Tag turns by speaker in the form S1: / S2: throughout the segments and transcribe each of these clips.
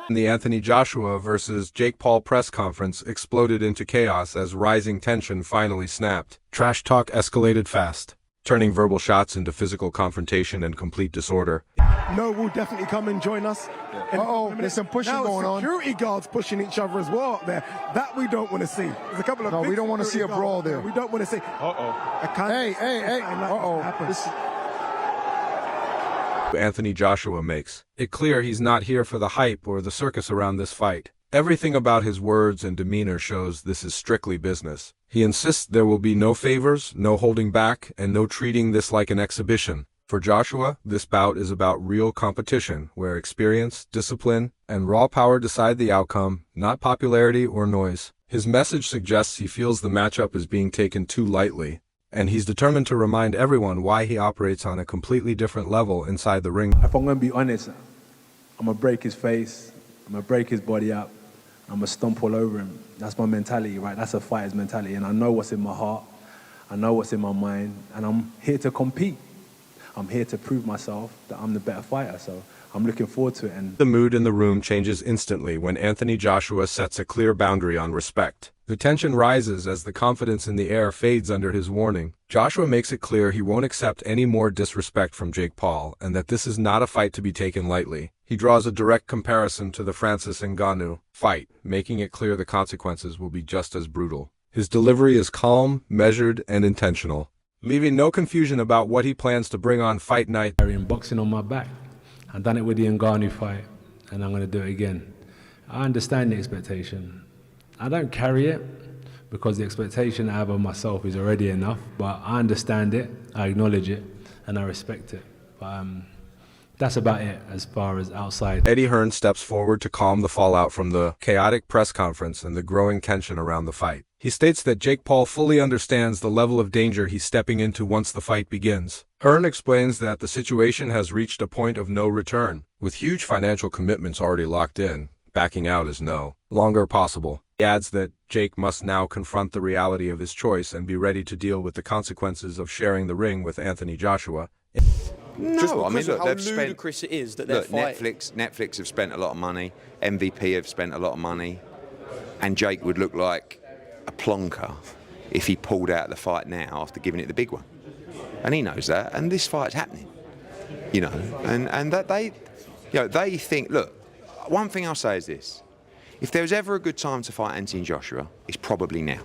S1: The Anthony Joshua versus Jake Paul press conference exploded into chaos as rising tension finally snapped. Trash talk escalated fast, turning verbal shots into physical confrontation and complete disorder.
S2: No will definitely come and join us.
S3: There's some pushing going on.
S2: Security guards pushing each other as well up there. That we don't want to see. There's a couple of
S3: we don't want to see a brawl there.
S2: We don't want to see.
S3: Hey.
S1: Anthony Joshua makes it clear he's not here for the hype or the circus around this fight. Everything about his words and demeanor shows this is strictly business. He insists there will be no favors, no holding back, and no treating this like an exhibition. For Joshua, this bout is about real competition, where experience, discipline, and raw power decide the outcome, not popularity or noise. His message suggests he feels the matchup is being taken too lightly, and he's determined to remind everyone why he operates on a completely different level inside the ring.
S4: If I'm going to be honest, I'm going to break his face, I'm going to break his body up, I'm going to stomp all over him. That's my mentality, right? That's a fighter's mentality, and I know what's in my heart, I know what's in my mind, and I'm here to compete. I'm here to prove myself that I'm the better fighter, so I'm looking forward to it. And
S1: the mood in the room changes instantly when Anthony Joshua sets a clear boundary on respect. The tension rises as the confidence in the air fades under his warning. Joshua makes it clear he won't accept any more disrespect from Jake Paul and that this is not a fight to be taken lightly. He draws a direct comparison to the Francis Ngannou fight, making it clear the consequences will be just as brutal. His delivery is calm, measured, and intentional, leaving no confusion about what he plans to bring on fight night.
S4: Carrying boxing on my back. I've done it with the Ngannou fight, and I'm going to do it again. I understand the expectation. I don't carry it because the expectation I have of myself is already enough, but I understand it, I acknowledge it, and I respect it. But that's about it as far as outside.
S1: Eddie Hearn steps forward to calm the fallout from the chaotic press conference and the growing tension around the fight. He states that Jake Paul fully understands the level of danger he's stepping into once the fight begins. Hearn explains that the situation has reached a point of no return. With huge financial commitments already locked in, backing out is no longer possible. He adds that Jake must now confront the reality of his choice and be ready to deal with the consequences of sharing the ring with Anthony Joshua.
S5: No, I mean, look,
S6: how ludicrous it is that they're fighting.
S5: Netflix have spent a lot of money, MVP have spent a lot of money, and Jake would look like a plonker if he pulled out the fight now after giving it the big one. And he knows that, and this fight's happening, you know, and that they think, look, one thing I'll say is this: if there was ever a good time to fight Anthony Joshua, it's probably now,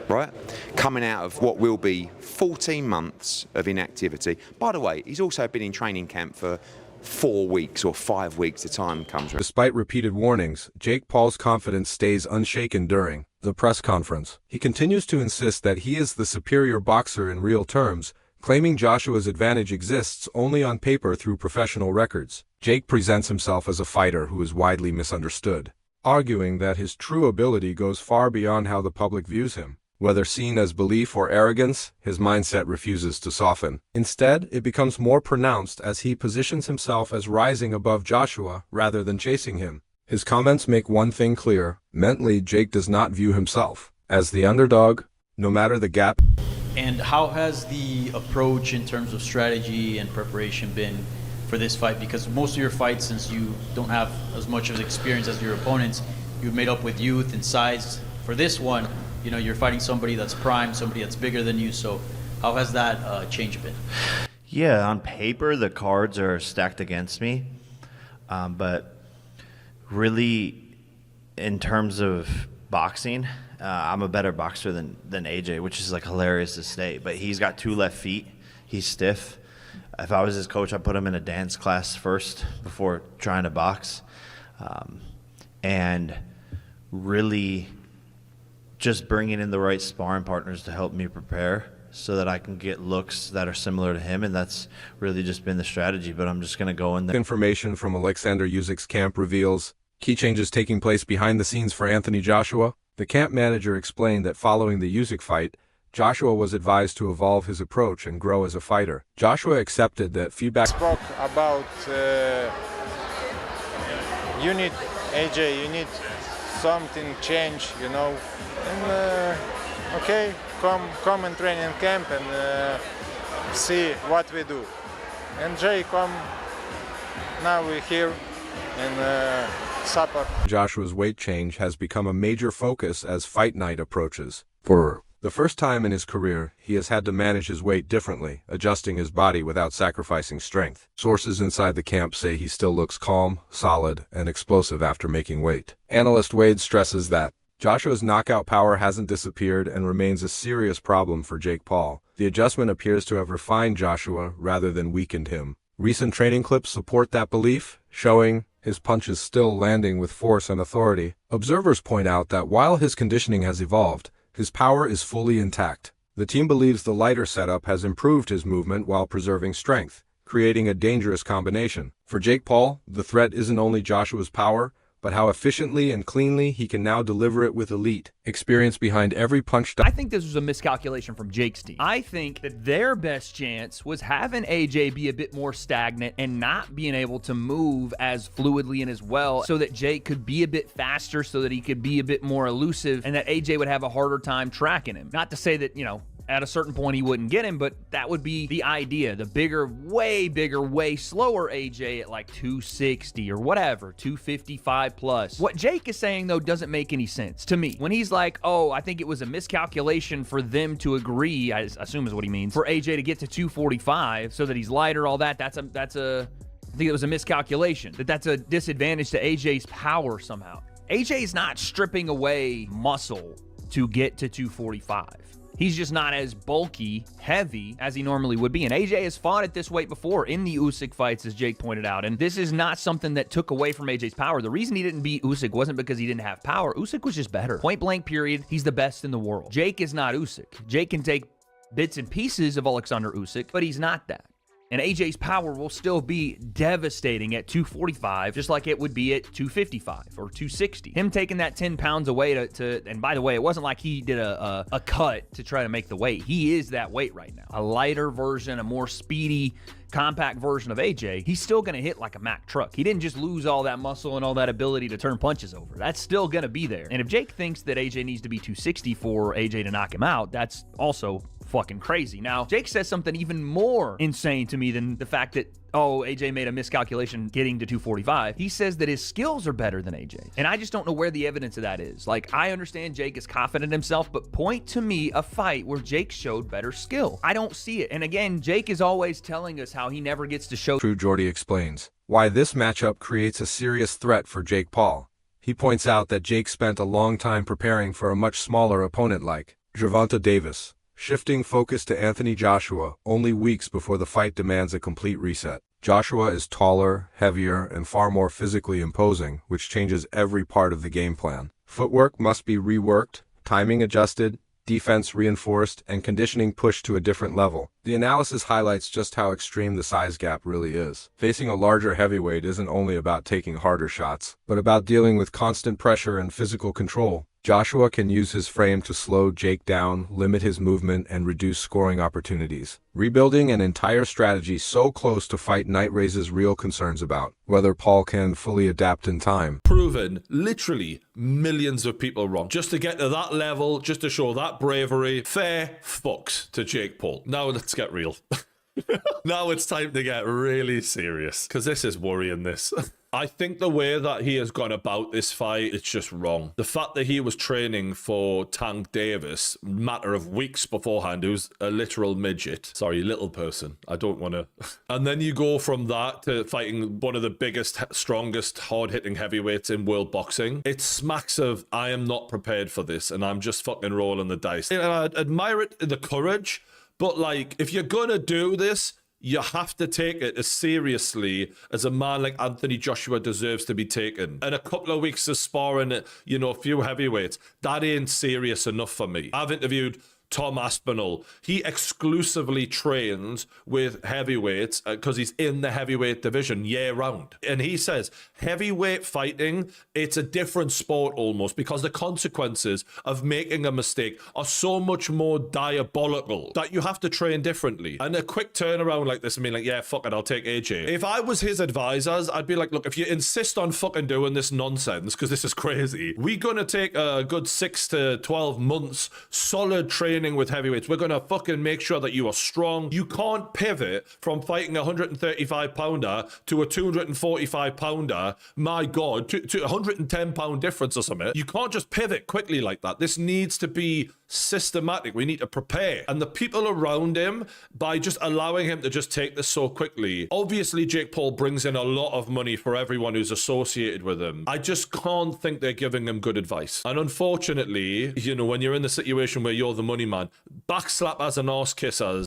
S5: right? Coming out of what will be 14 months of inactivity. By the way, he's also been in training camp for 4 weeks or 5 weeks, the time comes around.
S1: Despite repeated warnings, Jake Paul's confidence stays unshaken during the press conference. He continues to insist that he is the superior boxer in real terms, claiming Joshua's advantage exists only on paper through professional records. Jake presents himself as a fighter who is widely misunderstood, arguing that his true ability goes far beyond how the public views him. Whether seen as belief or arrogance, his mindset refuses to soften. Instead, it becomes more pronounced as he positions himself as rising above Joshua rather than chasing him. His comments make one thing clear: mentally, Jake does not view himself as the underdog, no matter the gap.
S6: And how has the approach in terms of strategy and preparation been for this fight? Because most of your fights, since you don't have as much of experience as your opponents, you've made up with youth and size. For this one, you know, you're fighting somebody that's prime, somebody that's bigger than you. So how has that change been?
S7: Yeah, on paper, the cards are stacked against me. But really, in terms of boxing, I'm a better boxer than AJ, which is like hilarious to state. But he's got 2 left feet. He's stiff. If I was his coach, I'd put him in a dance class first before trying to box. And really just bringing in the right sparring partners to help me prepare so that I can get looks that are similar to him, and that's really just been the strategy. But I'm just going to go in there.
S1: Information from Alexander Usyk's camp reveals key changes taking place behind the scenes for Anthony Joshua. The camp manager explained that following the Usyk fight, Joshua was advised to evolve his approach and grow as a fighter. Joshua accepted that feedback.
S8: Spoke about you need AJ, you need something change, you know. And okay, come in training camp and see what we do. And Jay, come. Now we're here in supper.
S1: Joshua's weight change has become a major focus as fight night approaches. For the first time in his career, he has had to manage his weight differently, adjusting his body without sacrificing strength. Sources inside the camp say he still looks calm, solid, and explosive after making weight. Analyst Wade stresses that Joshua's knockout power hasn't disappeared and remains a serious problem for Jake Paul. The adjustment appears to have refined Joshua rather than weakened him. Recent training clips support that belief, showing his punches still landing with force and authority. Observers point out that while his conditioning has evolved, his power is fully intact. The team believes the lighter setup has improved his movement while preserving strength, creating a dangerous combination. For Jake Paul, the threat isn't only Joshua's power, but how efficiently and cleanly he can now deliver it with elite experience behind every punch.
S9: I think this was a miscalculation from Jake's team. I think that their best chance was having AJ be a bit more stagnant and not being able to move as fluidly and as well, so that Jake could be a bit faster, so that he could be a bit more elusive, and that AJ would have a harder time tracking him. Not to say that, you know, at a certain point he wouldn't get him, but that would be the idea. The bigger, way slower AJ at like 260 or whatever, 255 plus. What Jake is saying, though, doesn't make any sense to me. When he's like, oh, I think it was a miscalculation for them to agree, I assume is what he means, for AJ to get to 245 so that he's lighter, all that, I think it was a miscalculation. That's a disadvantage to AJ's power somehow. AJ's not stripping away muscle to get to 245. He's just not as bulky, heavy as he normally would be. And AJ has fought at this weight before in the Usyk fights, as Jake pointed out. And this is not something that took away from AJ's power. The reason he didn't beat Usyk wasn't because he didn't have power. Usyk was just better. Point blank period. He's the best in the world. Jake is not Usyk. Jake can take bits and pieces of Alexander Usyk, but he's not that. And AJ's power will still be devastating at 245, just like it would be at 255 or 260. Him taking that 10 pounds away and by the way, it wasn't like he did a cut to try to make the weight. He is that weight right now. A lighter version, a more speedy, compact version of AJ, he's still going to hit like a Mack truck. He didn't just lose all that muscle and all that ability to turn punches over. That's still going to be there. And if Jake thinks that AJ needs to be 260 for AJ to knock him out, that's also fucking crazy. Now, Jake says something even more insane to me than the fact that, oh, AJ made a miscalculation getting to 245. He says that his skills are better than AJ. And I just don't know where the evidence of that is. Like, I understand Jake is confident in himself, but point to me a fight where Jake showed better skill. I don't see it. And again, Jake is always telling us how he never gets to show.
S1: True Jordy explains why this matchup creates a serious threat for Jake Paul. He points out that Jake spent a long time preparing for a much smaller opponent like Gervonta Davis, shifting focus to Anthony Joshua only weeks before the fight demands a complete reset. Joshua is taller, heavier, and far more physically imposing, which changes every part of the game plan. Footwork must be reworked, timing adjusted, defense reinforced, and conditioning pushed to a different level. The analysis highlights just how extreme the size gap really is. Facing a larger heavyweight isn't only about taking harder shots, but about dealing with constant pressure and physical control. Joshua can use his frame to slow Jake down, limit his movement, and reduce scoring opportunities. Rebuilding an entire strategy so close to fight night raises real concerns about whether Paul can fully adapt in time.
S10: Proven literally millions of people wrong. Just to get to that level, just to show that bravery, fair fucks to Jake Paul. Now let's get real. Now it's time to get really serious, because this is worrying, this. I think the way that he has gone about this fight, it's just wrong. The fact that he was training for Tank Davis a matter of weeks beforehand, who's a literal midget. Sorry, little person. I don't want to. And then you go from that to fighting one of the biggest, strongest, hard-hitting heavyweights in world boxing. It smacks of, I am not prepared for this, and I'm just fucking rolling the dice. And I admire it, the courage, but like, if you're gonna do this, you have to take it as seriously as a man like Anthony Joshua deserves to be taken. And a couple of weeks of sparring, you know, a few heavyweights, that ain't serious enough for me. I've interviewed Tom Aspinall. He exclusively trains with heavyweights because he's in the heavyweight division year round. And he says heavyweight fighting, it's a different sport almost, because the consequences of making a mistake are so much more diabolical that you have to train differently. And a quick turnaround like this, I mean, like, yeah, fuck it, I'll take AJ. If I was his advisors, I'd be like, look, if you insist on fucking doing this nonsense, because this is crazy, we're gonna take a good 6 to 12 months solid training with heavyweights. We're gonna fucking make sure that you are strong. You can't pivot from fighting a 135 pounder to a 245 pounder. My God, to 110 pound difference or something. You can't just pivot quickly like that. This needs to be systematic. We need to prepare. And the people around him, by just allowing him to just take this so quickly, obviously Jake Paul brings in a lot of money for everyone who's associated with him. I just can't think they're giving him good advice. And unfortunately, you know, when you're in the situation where you're the money man, backslap as an arse kisser